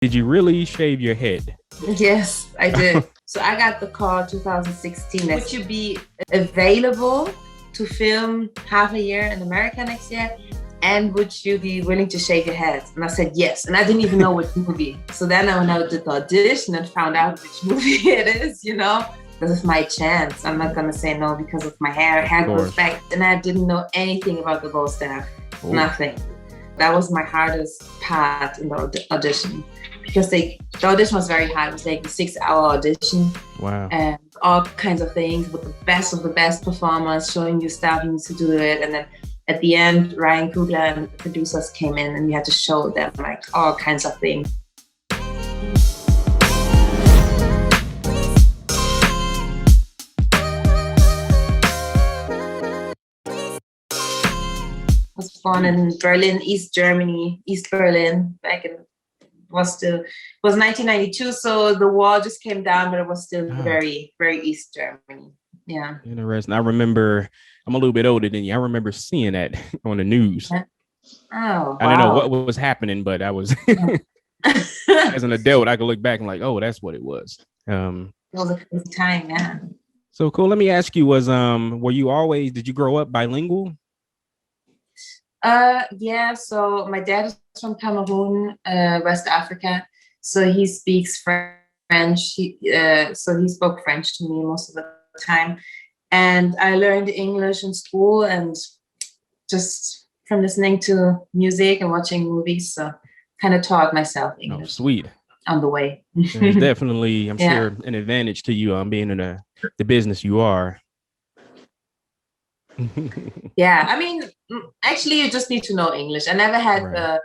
Did you really shave your head? Yes, I did. So I got the call 2016. Would you be available to film half a year in America next year? And would you be willing to shave your head? And I said yes. And I didn't even know which movie. So then I went out to the audition and found out which movie it is, you know? This is my chance. I'm not going to say no because of my hair. Hair grows back. And I didn't know anything about the Ghost staff. Ooh. Nothing. That was my hardest part in the audition. Because the audition was very hard. It was like a 6-hour audition. Wow. And all kinds of things with the best of the best performers, showing you stuff, you need to do it. And then at the end, Ryan Coogler and the producers came in and we had to show them like all kinds of things. I was born in Berlin, East Germany, East Berlin, back in it was 1992, so the wall just came down, but it was still very, very East Germany. Yeah. Interesting. I remember, I'm a little bit older than you. I remember seeing that on the news. Oh, wow. I don't know what was happening, but I was, as an adult, I could look back and like, oh, that's what it was. It was a crazy time, yeah. So cool. Let me ask you, did you grow up bilingual? Yeah, so my dad is from Cameroon, West Africa. So he speaks French. So he spoke French to me most of the time. And I learned English in school and just from listening to music and watching movies. So kind of taught myself English. Oh, sweet. On the way. It's definitely, I'm sure, an advantage to you being in the business you are. Yeah, I mean, actually, you just need to know English. I never had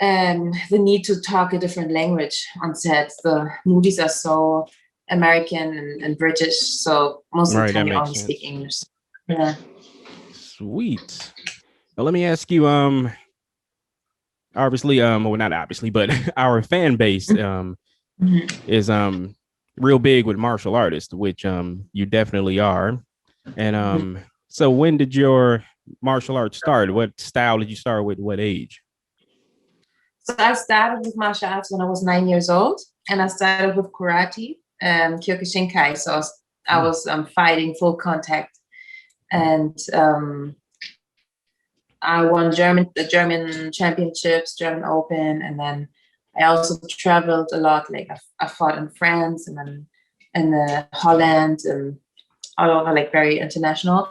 the need to talk a different language on set. The movies are so American and British, so most of the time you only speak English. Yeah. Sweet. Now, let me ask you. Obviously, well, not obviously, but our fan base is real big with martial artists, which you definitely are, and So when did your martial arts start? What style did you start with? What age? So I started with martial arts when I was 9 years old, and I started with karate, Kyokushinkai. So I was fighting full contact, and I won the German championships, German Open, and then I also traveled a lot. Like I fought in France and then in Holland and all over, like very international.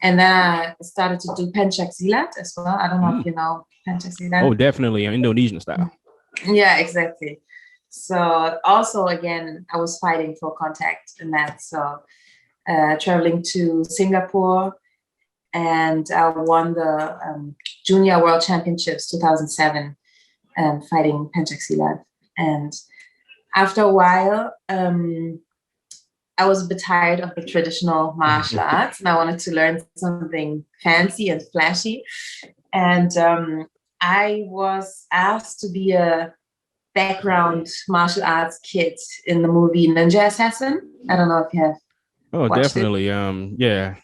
And then I started to do pencak silat as well. I don't know if you know pencak silat. Oh, definitely. Indonesian style. Yeah, exactly. So also, again, I was fighting full contact in that. So traveling to Singapore, and I won the Junior World Championships 2007 fighting pencak silat. And after a while, I was a bit tired of the traditional martial arts and I wanted to learn something fancy and flashy. And I was asked to be a background martial arts kid in the movie Ninja Assassin. I don't know if you have. Oh, definitely. Yeah.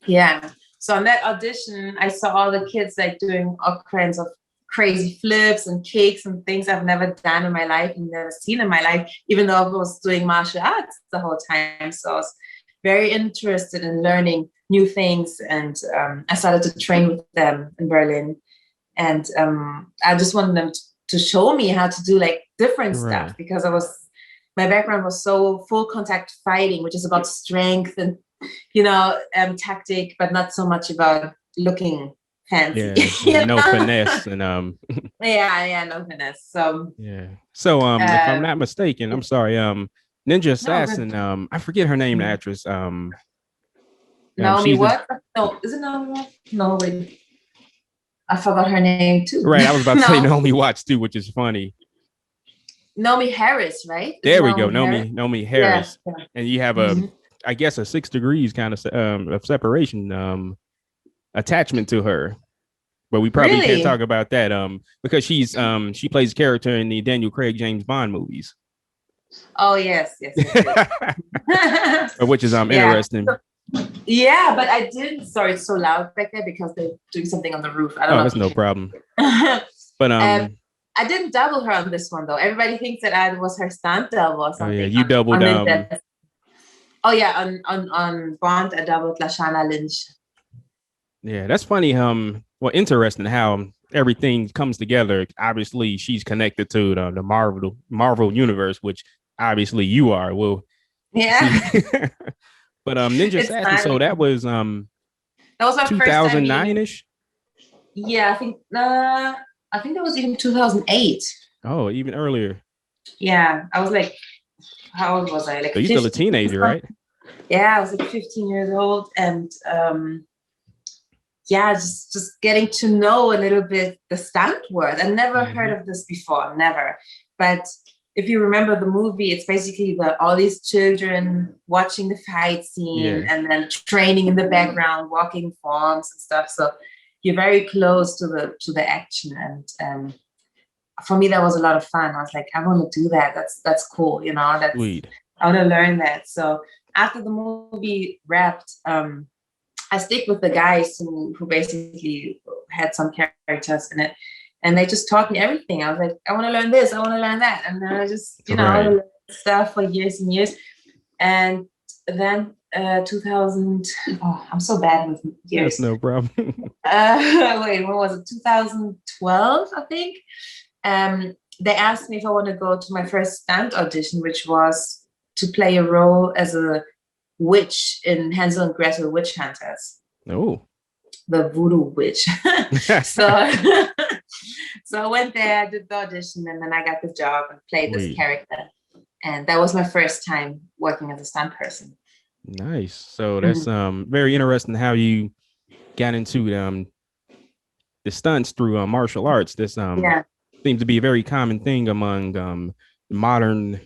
Yeah. So on that audition, I saw all the kids like doing all kinds of crazy flips and kicks and things I've never done in my life and never seen in my life, even though I was doing martial arts the whole time. So I was very interested in learning new things. And I started to train with them in Berlin. And I just wanted them to show me how to do like different stuff because my background was so full contact fighting, which is about strength and, tactic, but not so much about looking fancy. Yeah, no finesse and no finesse. So So if I'm not mistaken, I'm sorry, Ninja Assassin, I forget her name, the actress. Naomi what? No, is it Naomi? No, wait. I forgot her name too. Right, I was about to say Naomi Watts too, which is funny. Naomi Harris, right? There we go, Naomi Harris. Yeah. And you have I guess a 6 degrees kind of separation attachment to her, but we probably can't talk about that because she plays a character in the Daniel Craig James Bond movies. Oh yes. Which is interesting. Yeah, but I didn't. Sorry, it's so loud back there because they're doing something on the roof. I don't know. That's no problem. But I didn't double her on this one though. Everybody thinks that I was her stunt double or something. Oh yeah, you doubled. Oh yeah, on Bond, I doubled Lashana Lynch. Yeah, that's funny. Well, interesting how everything comes together. Obviously, she's connected to the Marvel universe, which obviously you are. Well, yeah. But Ninja Assassin. So that was my first time 2009-ish. Yeah, I think that was even 2008. Oh, even earlier. Yeah, I was like, how old was I? Like, so you're still a teenager, right? Yeah, I was like 15 years old, and yeah, just getting to know a little bit the stunt world. I never heard of this before, never. But if you remember the movie, it's basically all these children watching the fight scene and then training in the background, walking forms and stuff. So you're very close to the action, and for me that was a lot of fun. I was like, I want to do that. That's cool, you know. That's Sweet. I want to learn that. So after the movie wrapped, I stick with the guys who basically had some characters in it, and they just taught me everything. I was like, I want to learn this, I want to learn that, and then I just learned stuff for years and years. And then 2000. Oh, I'm so bad with years. That's no problem. Wait, when was it? 2012, I think. They asked me if I want to go to my first stunt audition, which was to play a role as a witch in Hansel and Gretel Witch Hunters. Oh, the voodoo witch. so I went there, I did the audition, and then I got the job and played this character. And that was my first time working as a stunt person. Nice. So that's very interesting how you got into the stunts through martial arts. This seems to be a very common thing among modern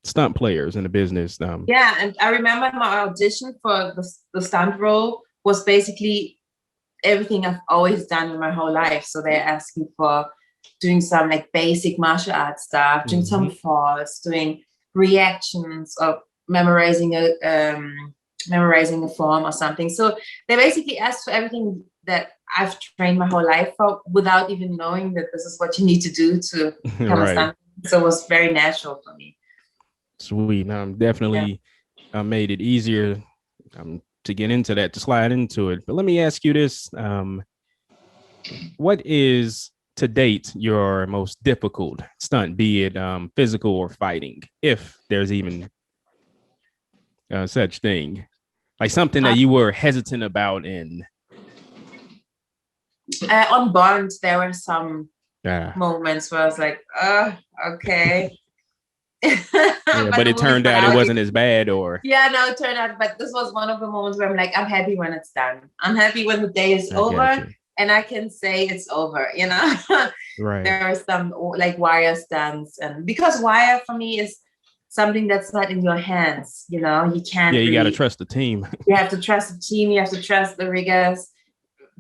stunt players in the business. Yeah, and I remember my audition for the stunt role was basically everything I've always done in my whole life. So they're asking for doing some like basic martial arts stuff, doing some falls, doing reactions, or memorizing a form or something. So they basically asked for everything that I've trained my whole life for without even knowing that this is what you need to do to become a stunt. So it was very natural for me. Sweet. Definitely made it easier to get into that, to slide into it. But let me ask you this. What is to date your most difficult stunt, be it physical or fighting, if there's even such thing? Like something that you were hesitant about in? On Bond, there were some moments where I was like, okay. But it turned out it wasn't as bad, or it turned out, but this was one of the moments where I'm like, I'm happy when it's done. I'm happy when the day is over and I can say it's over, you know. There are some like wire stunts, and because wire for me is something that's not in your hands, you know, you can't you got to trust the team. You have to trust the team, you have to trust the riggers,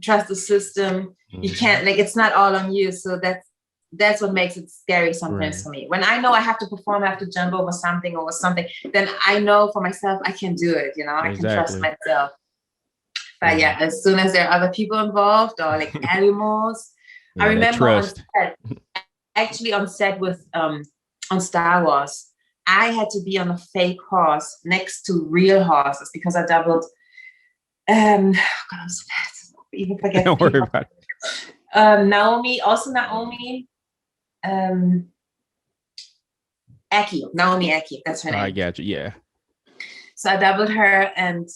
trust the system. You can't, like, it's not all on you. So that's what makes it scary sometimes for me. When I know I have to perform, I have to jump over something, then I know for myself I can do it, you know. I can trust myself. But as soon as there are other people involved or like animals, I remember on set with on Star Wars, I had to be on a fake horse next to real horses because I doubled God, I'm so fast. Even forget. Don't worry about it. Naomi Eki, that's her name. I got you. Yeah. So I doubled her, and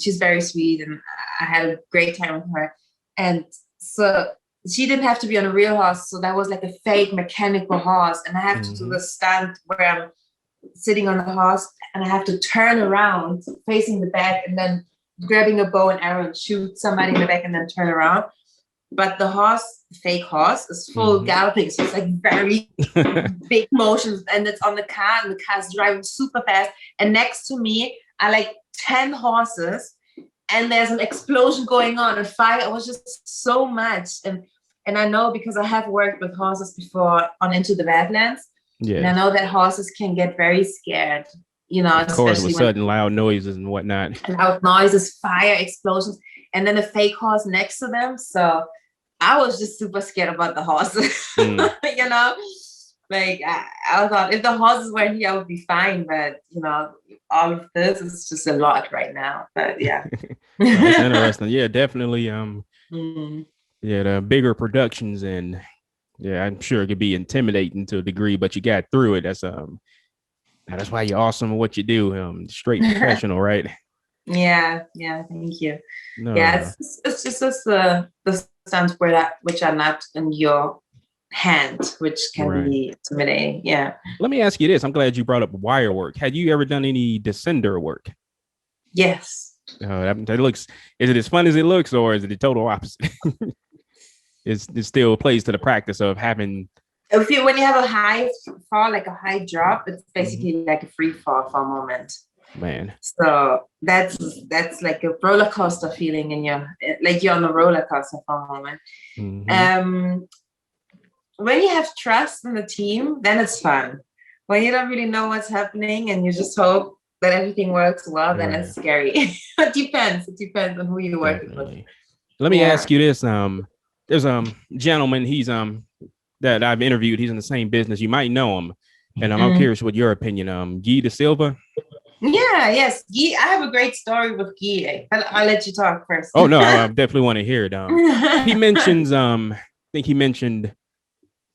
she's very sweet, and I had a great time with her. And so she didn't have to be on a real horse, so that was like a fake mechanical horse, and I have to do the stunt where I'm sitting on the horse, and I have to turn around facing the back, and then grabbing a bow and arrow and shoot somebody in the back, and then turn around. But the fake horse, is full galloping, so it's like very big motions, and it's on the car, and the car's driving super fast. And next to me are like 10 horses, and there's an explosion going on, and fire. It was just so much, and I know because I have worked with horses before on Into the Badlands, and I know that horses can get very scared, you know, of course, with sudden loud noises and whatnot. Loud noises, fire, explosions, and then a fake horse next to them. So I was just super scared about the horses. You know, like I thought if the horses weren't here, I would be fine. But you know, all of this is just a lot right now. But yeah. That's interesting. Yeah, definitely. Mm. Yeah, the bigger productions, and yeah, I'm sure it could be intimidating to a degree, but you got through it. That's why you're awesome at what you do. Straight professional, right? Yeah, thank you. No, Yeah, it's just the stunts which are not in your hand, which can right. be intimidating. Yeah. Let me ask you this. I'm glad you brought up wire work. Had you ever done any descender work? Yes. That looks. Is it as fun as it looks, or is it the total opposite? It still plays to the practice of having. When you have a high fall, like a high drop, it's basically like a free fall for a moment. Man. So that's like a roller coaster feeling in your, like you're on a roller coaster for a moment. When you have trust in the team, then it's fun. When you don't really know what's happening and you just hope that everything works well, then it's scary. It depends. It depends on who you're working with. Let me ask you this. There's a gentleman, he's that I've interviewed, he's in the same business. You might know him. And I'm curious what your opinion. Guy De Silva. Yeah, yes. Guy, I have a great story with Guy. I'll let you talk first. Oh no, I definitely want to hear it. He mentions I think he mentioned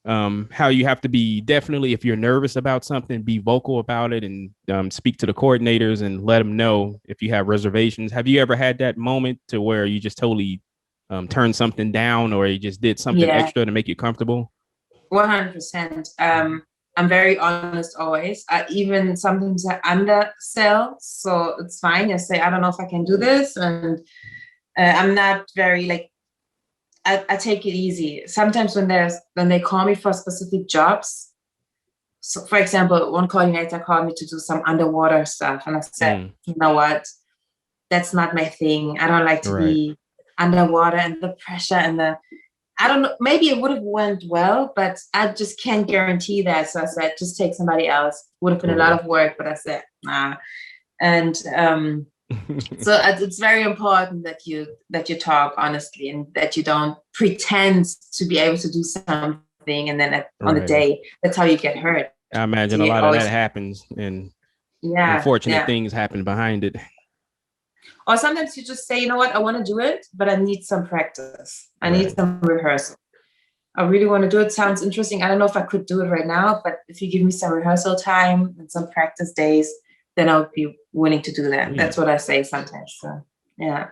how you have to be, definitely, if you're nervous about something, be vocal about it, and speak to the coordinators and let them know if you have reservations. Have you ever had that moment to where you just totally turned something down, or you just did something extra to make you comfortable? 100%. I'm very honest always. Even sometimes I undersell, so it's fine. I say, I don't know if I can do this, and I'm not very like, I take it easy. Sometimes when they call me for specific jobs, so for example, one coordinator called me to do some underwater stuff, and I said, you know what, that's not my thing. I don't like to be underwater and the pressure and I don't know, maybe it would have went well, but I just can't guarantee that. So I said, just take somebody else. Would have been a lot of work, but I said, nah. And so it's very important that you talk honestly and that you don't pretend to be able to do something, and then on the day, that's how you get hurt. I imagine a lot of that happens, and unfortunate things happen behind it. Or sometimes you just say, you know what, I want to do it, but I need some practice. I need some rehearsal. I really want to do it. Sounds interesting. I don't know if I could do it right now, but if you give me some rehearsal time and some practice days, then I would be willing to do that. That's what I say sometimes. So, yeah.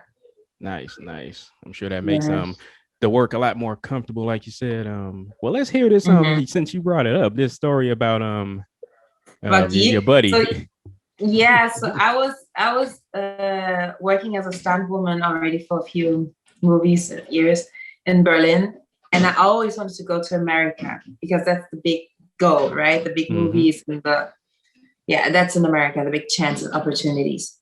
Nice. I'm sure that makes the work a lot more comfortable, like you said. Well, let's hear this. Since you brought it up, this story about your buddy. So I was working as a stunt woman already for a few years in Berlin, and I always wanted to go to America because that's the big goal, right? The big movies and that's in America, the big chances and opportunities.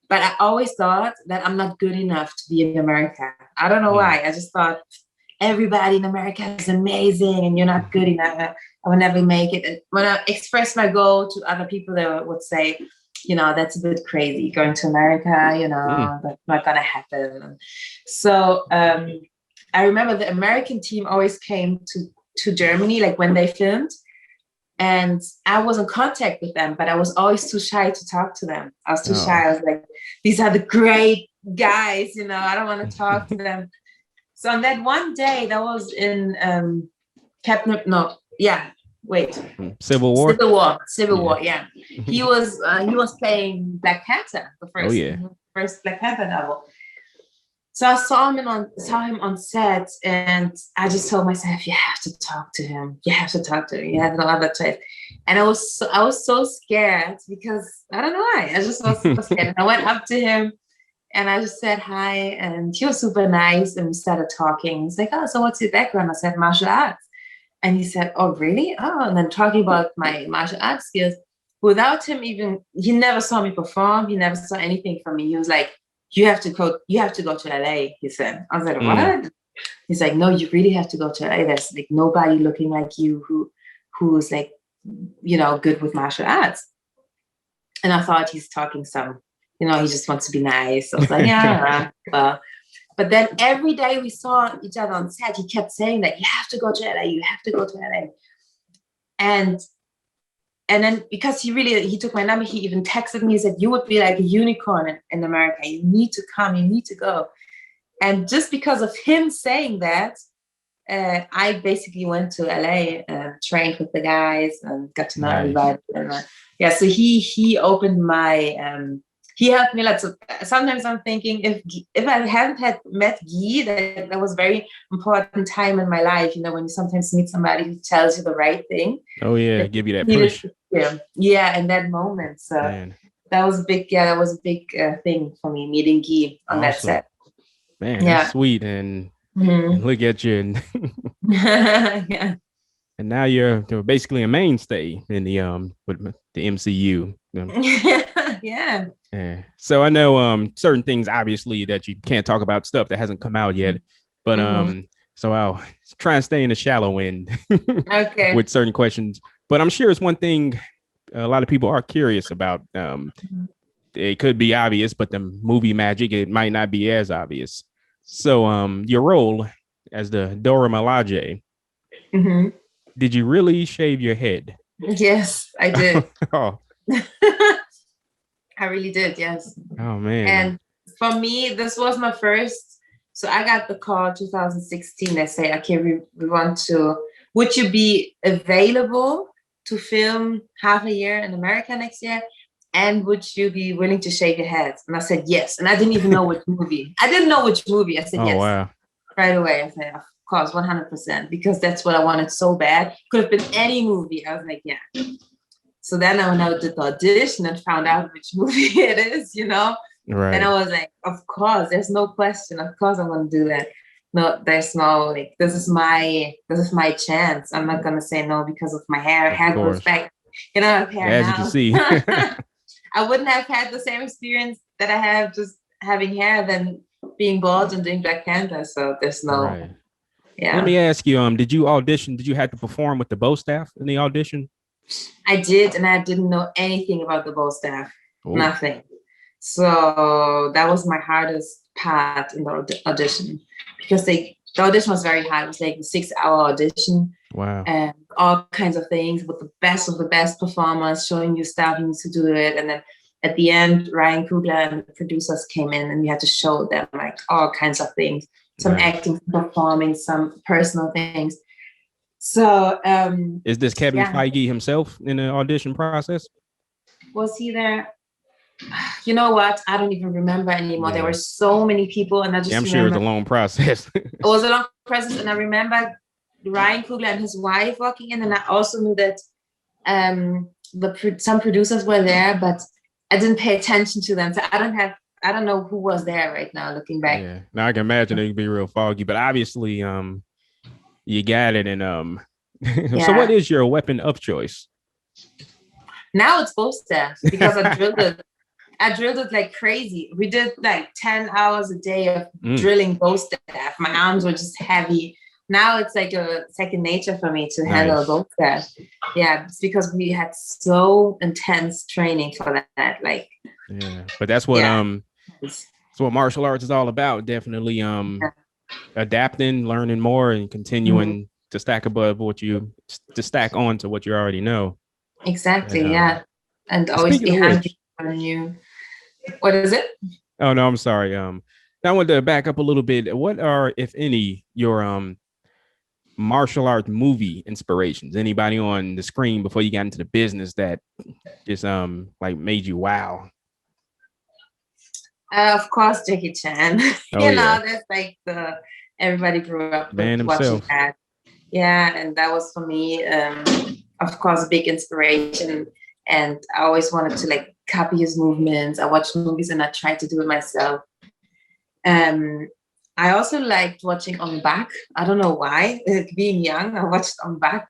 But I always thought that I'm not good enough to be in America. I don't know why. I just thought everybody in America is amazing and you're not good enough. I will never make it. And when I expressed my goal to other people, they would say, that's a bit crazy going to America, that's not going to happen. So I remember the American team always came to Germany, like when they filmed, and I was in contact with them, but I was always too shy to talk to them. I was too shy. I was like, these are the great guys, I don't want to talk to them. So on that one day, that was in Civil War, yeah. He was playing Black Panther, the first Black Panther novel. So I saw him on set, and I just told myself, you have to talk to him. You have no other choice. And I was so scared because I don't know why. I just was super scared. And I went up to him and I just said hi, and he was super nice, and we started talking. He's like, oh, so what's your background? I said, martial arts. And he said, oh, really? Oh, and then talking about my martial arts skills. Without him he never saw me perform. He never saw anything from me. He was like, you have to go to LA, he said. I was like, what? He's like, no, you really have to go to LA. There's like nobody looking like you who's like, good with martial arts. And I thought he's talking he just wants to be nice. So I was like, yeah, well. But then every day we saw each other on set, he kept saying that you have to go to LA, you have to go to LA. And then because he took my number, he even texted me, he said, you would be like a unicorn in America. You need to come, you need to go. And just because of him saying that, I basically went to LA and trained with the guys and got to know everybody. And, so he opened my, he helped me a lot. So sometimes I'm thinking if I hadn't met Guy, that was a very important time in my life. You know, when you sometimes meet somebody who tells you the right thing. Oh yeah, give you that push. Yeah, in that moment. So that was a big, thing for me, meeting Guy on that set. Man, that's sweet. And look at you. And and now you're basically a mainstay in the with the MCU. Yeah. So I know certain things obviously that you can't talk about, stuff that hasn't come out yet, but so I'll try and stay in the shallow end with certain questions. But I'm sure it's one thing a lot of people are curious about. It could be obvious, but the movie magic, it might not be as obvious. So your role as the Dora Milaje, did you really shave your head? Yes, I did. Oh. I really did, yes. Oh man. And for me, this was my first. So I got the call 2016. They say, okay, we want to, would you be available to film half a year in America next year? And would you be willing to shave your head? And I said, yes. And I didn't even know which movie. I didn't know which movie. I said, yes. Wow. Right away. I said, of course, 100%, because that's what I wanted so bad. Could have been any movie. I was like, yeah. So then when I did the audition and found out which movie it is, you know, then I was like, of course, there's no question. Of course I'm going to do that. No, there's no, like, this is my chance. I'm not going to say no because of my hair. Hair grows back. You know, I have hair as now. you can see. I wouldn't have had the same experience that I have just having hair than being bald and doing Black Panther. So there's no, Let me ask you, did you audition? Did you have to perform with the Bo staff in the audition? I did, and I didn't know anything about the Bo staff. Ooh. Nothing. So that was my hardest part in the audition, because the audition was very hard. It was like a 6-hour audition. Wow. And all kinds of things with the best performers, showing you stuff, you need to do it. And then at the end, Ryan Coogler and the producers came in and we had to show them like all kinds of things, some acting, performing, some personal things. So is this Kevin Feige himself in the audition process? Was he there? You know what? I don't even remember anymore. There were so many people, and I just I'm sure it was a long process. It was a long process, and I remember Ryan Coogler and his wife walking in, and I also knew that some producers were there, but I didn't pay attention to them, so I don't know who was there right now. Looking back, now I can imagine it could be real foggy, but obviously, you got it. And so what is your weapon of choice? Now it's bow staff, because I drilled it like crazy. We did like 10 hours a day of drilling bow staff. My arms were just heavy. Now it's like a second nature for me to handle bow staff. Yeah, it's because we had so intense training for that. Like, but that's what that's what martial arts is all about. Definitely adapting, learning more, and continuing to stack above to stack on to what you already know. Exactly. And always be hungry on you. What is it? Oh no, I'm sorry. Now I want to back up a little bit. What are, if any, your martial art movie inspirations? Anybody on the screen before you got into the business that just like made you wow? Of course, Jackie Chan. You know, that's like everybody grew up with watching that. Yeah, and that was for me, of course, a big inspiration. And I always wanted to like copy his movements. I watched movies and I tried to do it myself. I also liked watching On Bak. I don't know why. Being young, I watched On Bak.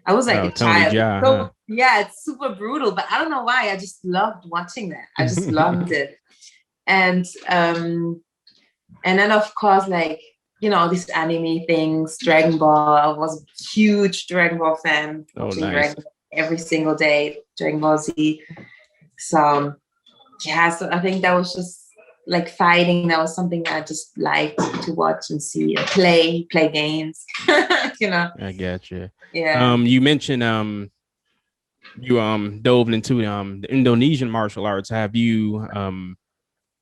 I was like a child. So, it's super brutal, but I don't know why. I just loved watching that. I just loved it. And then of course, like, you know, these anime things, Dragon Ball. I was a huge Dragon Ball fan. Watching Dragon Ball every single day, Dragon Ball Z. So I think that was just like fighting. That was something I just liked to watch and see, play games. You know. I got you. Yeah. You mentioned you dove into the Indonesian martial arts. Have you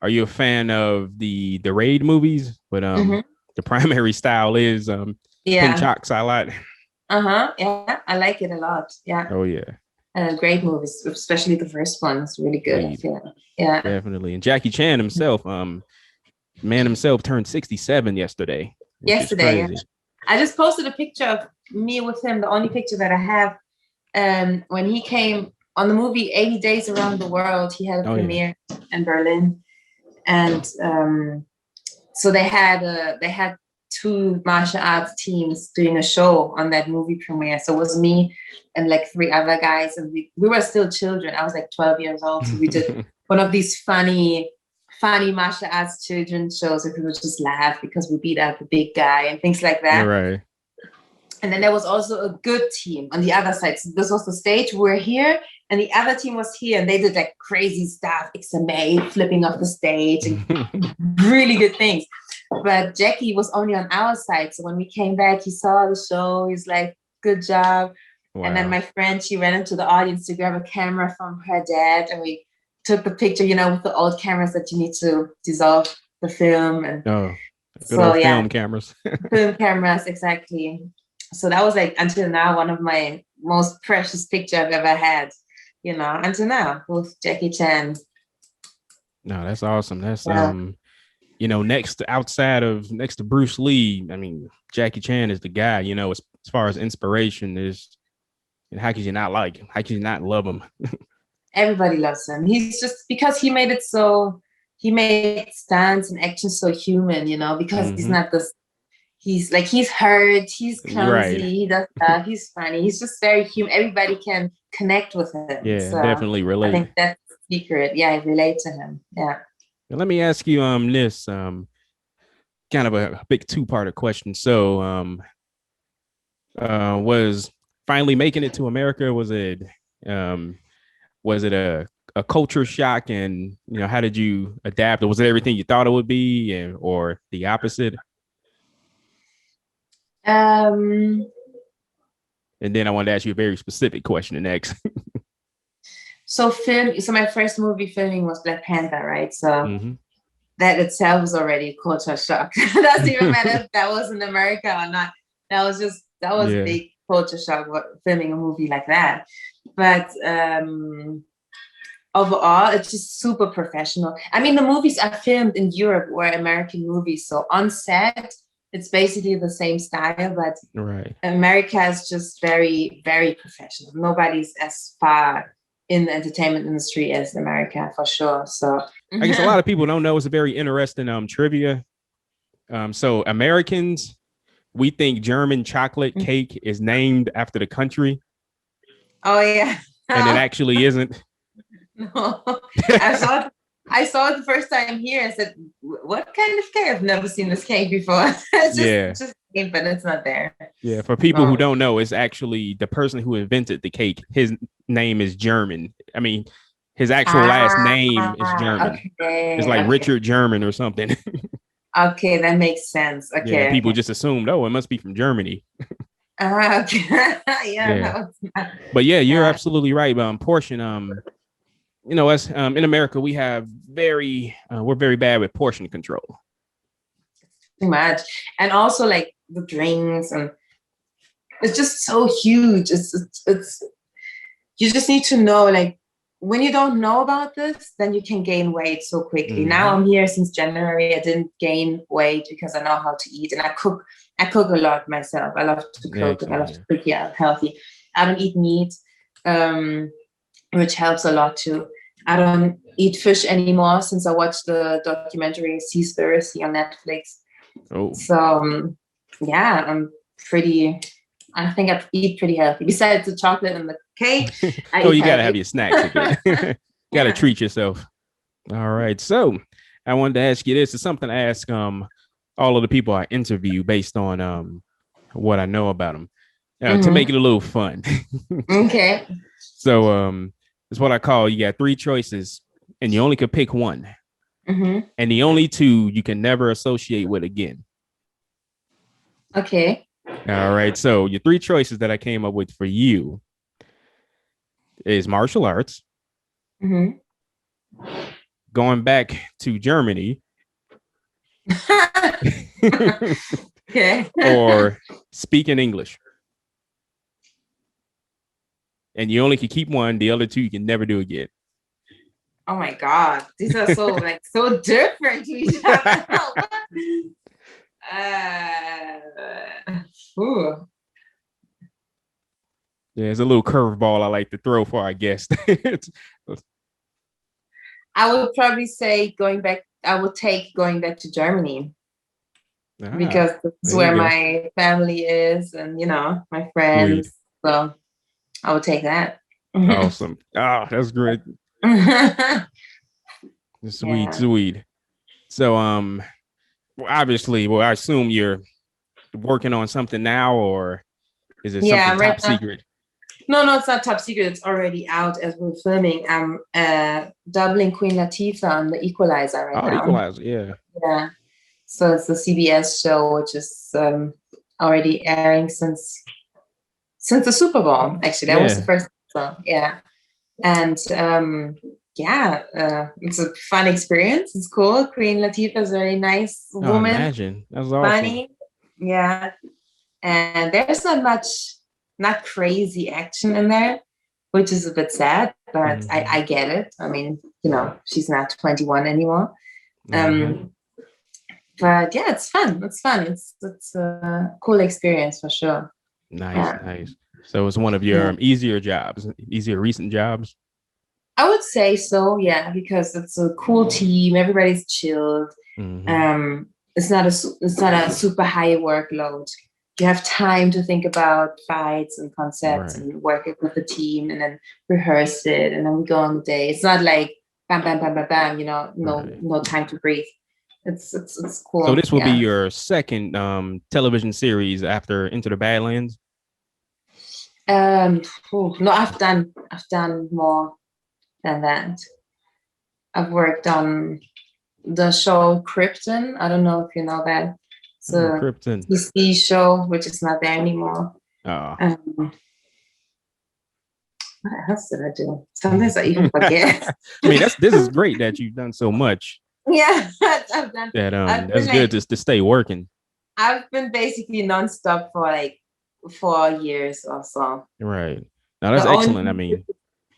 are you a fan of the raid movies? But the primary style is Pencak Silat. Yeah, I like it a lot. Yeah. Oh yeah. Great movies, especially the first one. It's really good. Yeah, definitely. And Jackie Chan himself, man himself turned 67 yesterday. Yesterday, yeah. I just posted a picture of me with him, the only picture that I have. When he came on the movie 80 Days Around the World, he had a premiere in Berlin, and so they had two martial arts teams doing a show on that movie premiere. So it was me and like 3 other guys, and we were still children. I was like 12 years old, so we did one of these funny martial arts children shows where people just laugh because we beat up the big guy and things like that. Right. And then there was also a good team on the other side. So this was the stage. We're here, and the other team was here, and they did like crazy stuff, XMA, flipping off the stage, and really good things. But Jackie was only on our side. So when we came back, he saw the show. He's like, good job. Wow. And then my friend, she ran into the audience to grab a camera from her dad. And we took the picture, you know, with the old cameras that you need to dissolve the film. And good old film cameras. Film cameras, exactly. So that was like, until now, one of my most precious picture I've ever had, you know, until now with Jackie Chan. No, that's awesome. That's you know, next to Bruce Lee, I mean, Jackie Chan is the guy, you know, as far as inspiration is, and how could you not like him? How could you not love him? Everybody loves him. He's just, because he made stunts and action so human, you know, because he's not this, he's hurt, he's clumsy, he does stuff, he's funny, he's just very human. Everybody can connect with him. Yeah, so definitely relate. I think that's the secret. Yeah, I relate to him. Yeah. Now, let me ask you this kind of a big 2-parter question. So was finally making it to America, was it a culture shock, and you know, how did you adapt, or was it everything you thought it would be, or the opposite? And then I wanted to ask you a very specific question next. So my first movie filming was Black Panther, right? So that itself was already a culture shock. It doesn't even matter if that was in America or not. That was a big culture shock, filming a movie like that. But overall, it's just super professional. I mean, the movies I filmed in Europe were American movies. So on set, it's basically the same style, but America is just very, very professional. Nobody's as far in the entertainment industry as America, for sure. So I guess a lot of people don't know, it's a very interesting trivia. So Americans, we think German chocolate cake is named after the country. Oh yeah. And it actually isn't. No. I saw it the first time here. I said, what kind of cake? I've never seen this cake before. It's just cake, but it's not there. Yeah, for people who don't know, it's actually the person who invented the cake. His name is German. I mean, his actual last name is German. Okay, it's like Richard German or something. Okay, that makes sense. Okay. Yeah, people just assumed, it must be from Germany. Okay. Yeah. But yeah, you're absolutely right. Portion, you know, us in America, we have we're very bad with portion control. Too much. And also like the drinks, and it's just so huge. It's you just need to know, like, when you don't know about this, then you can gain weight so quickly. Now I'm here since January. I didn't gain weight because I know how to eat, and I cook a lot myself. I love to cook, and I love to cook healthy. I don't eat meat, which helps a lot too. I don't eat fish anymore since I watched the documentary Seaspiracy on Netflix. So I think I eat pretty healthy. Besides the chocolate and the cake, you gotta have your snacks again. Gotta treat yourself. All right. So I wanted to ask you this. It's something I ask all of the people I interview based on what I know about them, to make it a little fun. Okay. So it's what I call, you got 3 choices and you only could pick one. and the only two you can never associate with again. Okay. All right. So your three choices that I came up with for you is martial arts, going back to Germany, okay, or speaking English. And you only can keep one. The other two you can never do again. Oh my God, these are so so different to each other. Yeah, it's a little curveball I like to throw for our guest. I would probably say I would take going back to Germany because that's where my family is and, my friends. Sweet. So I would take that. Awesome. That's great. Sweet. So, obviously, I assume you're working on something now, or is it something top secret? No, it's not top secret. It's already out as we're filming. I'm doubling Queen Latifah on The Equalizer right now. Equalizer, yeah. Yeah. So it's the CBS show, which is already airing since the Super Bowl. Actually, that was the first one. Yeah. And it's a fun experience. It's cool. Queen Latifah is a very nice woman. Imagine. That's awesome. Funny. Yeah. And there's not crazy action in there, which is a bit sad, but I get it. I mean, she's not 21 anymore. But yeah, it's fun. It's fun. It's a cool experience for sure. Nice. So it's one of your easier recent jobs? I would say so, yeah, because it's a cool team. Everybody's chilled. It's not a super high workload. You have time to think about fights and concepts and work it with the team and then rehearse it and then we go on the day. It's not like bam, bam, bam, bam, bam, no time to breathe. It's cool. So this will be your second television series after Into the Badlands? No, I've done more than that. I've worked on the show Krypton. I don't know if you know that. It's a DC show, which is not there anymore. What else did I do? Sometimes I even forget. I mean, this is great that you've done so much. Yeah, I've done that. That's good to stay working. I've been basically nonstop for like 4 years or so. Right. Now that's excellent. I mean,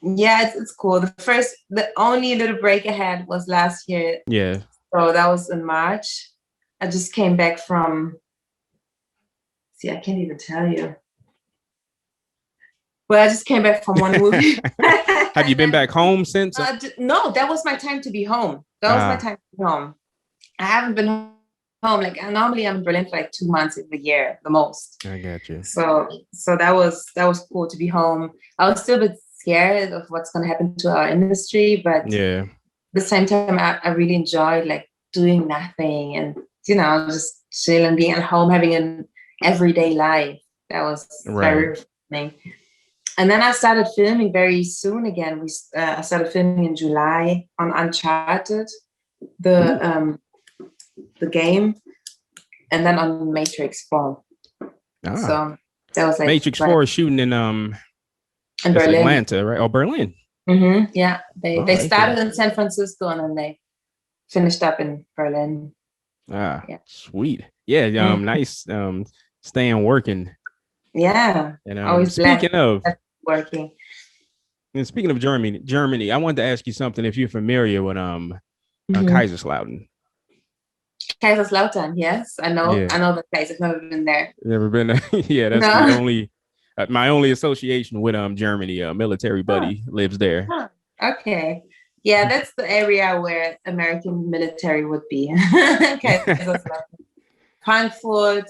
yeah, it's cool. The only little break I had was last year. Yeah. So that was in March. I just came back from. I can't even tell you. Well, I just came back from one movie. Have you been back home since? No, that was my time to be home. That was my time to be home. I haven't been home. Like normally I'm in Berlin for like 2 months in the year, the most. I got you. So that was cool to be home. I was still a bit scared of what's going to happen to our industry, but at the same time, I really enjoyed like doing nothing and just chilling, being at home, having an everyday life. That was very refreshing. And then I started filming very soon again. I started filming in July on Uncharted, the game, and then on Matrix 4. So that was like Matrix 4 is shooting in Berlin, Atlanta, right? Oh, Berlin. Yeah, they started in San Francisco and then they finished up in Berlin. Sweet. Yeah, nice. Staying working. Yeah. And always speaking of working. And speaking of Germany, I wanted to ask you something if you're familiar with Kaiserslautern. Kaiserslautern, yes. I know the place. I've never been there. Never been there? Yeah, that's the only my only association with Germany. A military buddy lives there. Okay. Yeah, that's the area where American military would be. Frankfurt,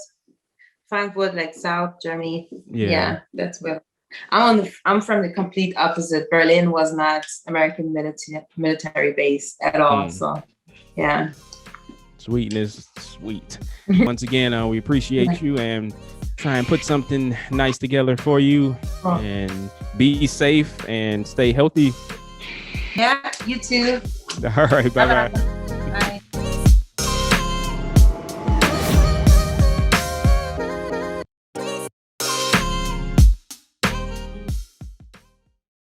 like South Germany. Yeah, that's where I'm from. The complete opposite. Berlin was not American military base at all. So, yeah. Sweetness, sweet. Once again, we appreciate you and try and put something nice together for you. And be safe and stay healthy. Yeah, you too. All right, bye-bye.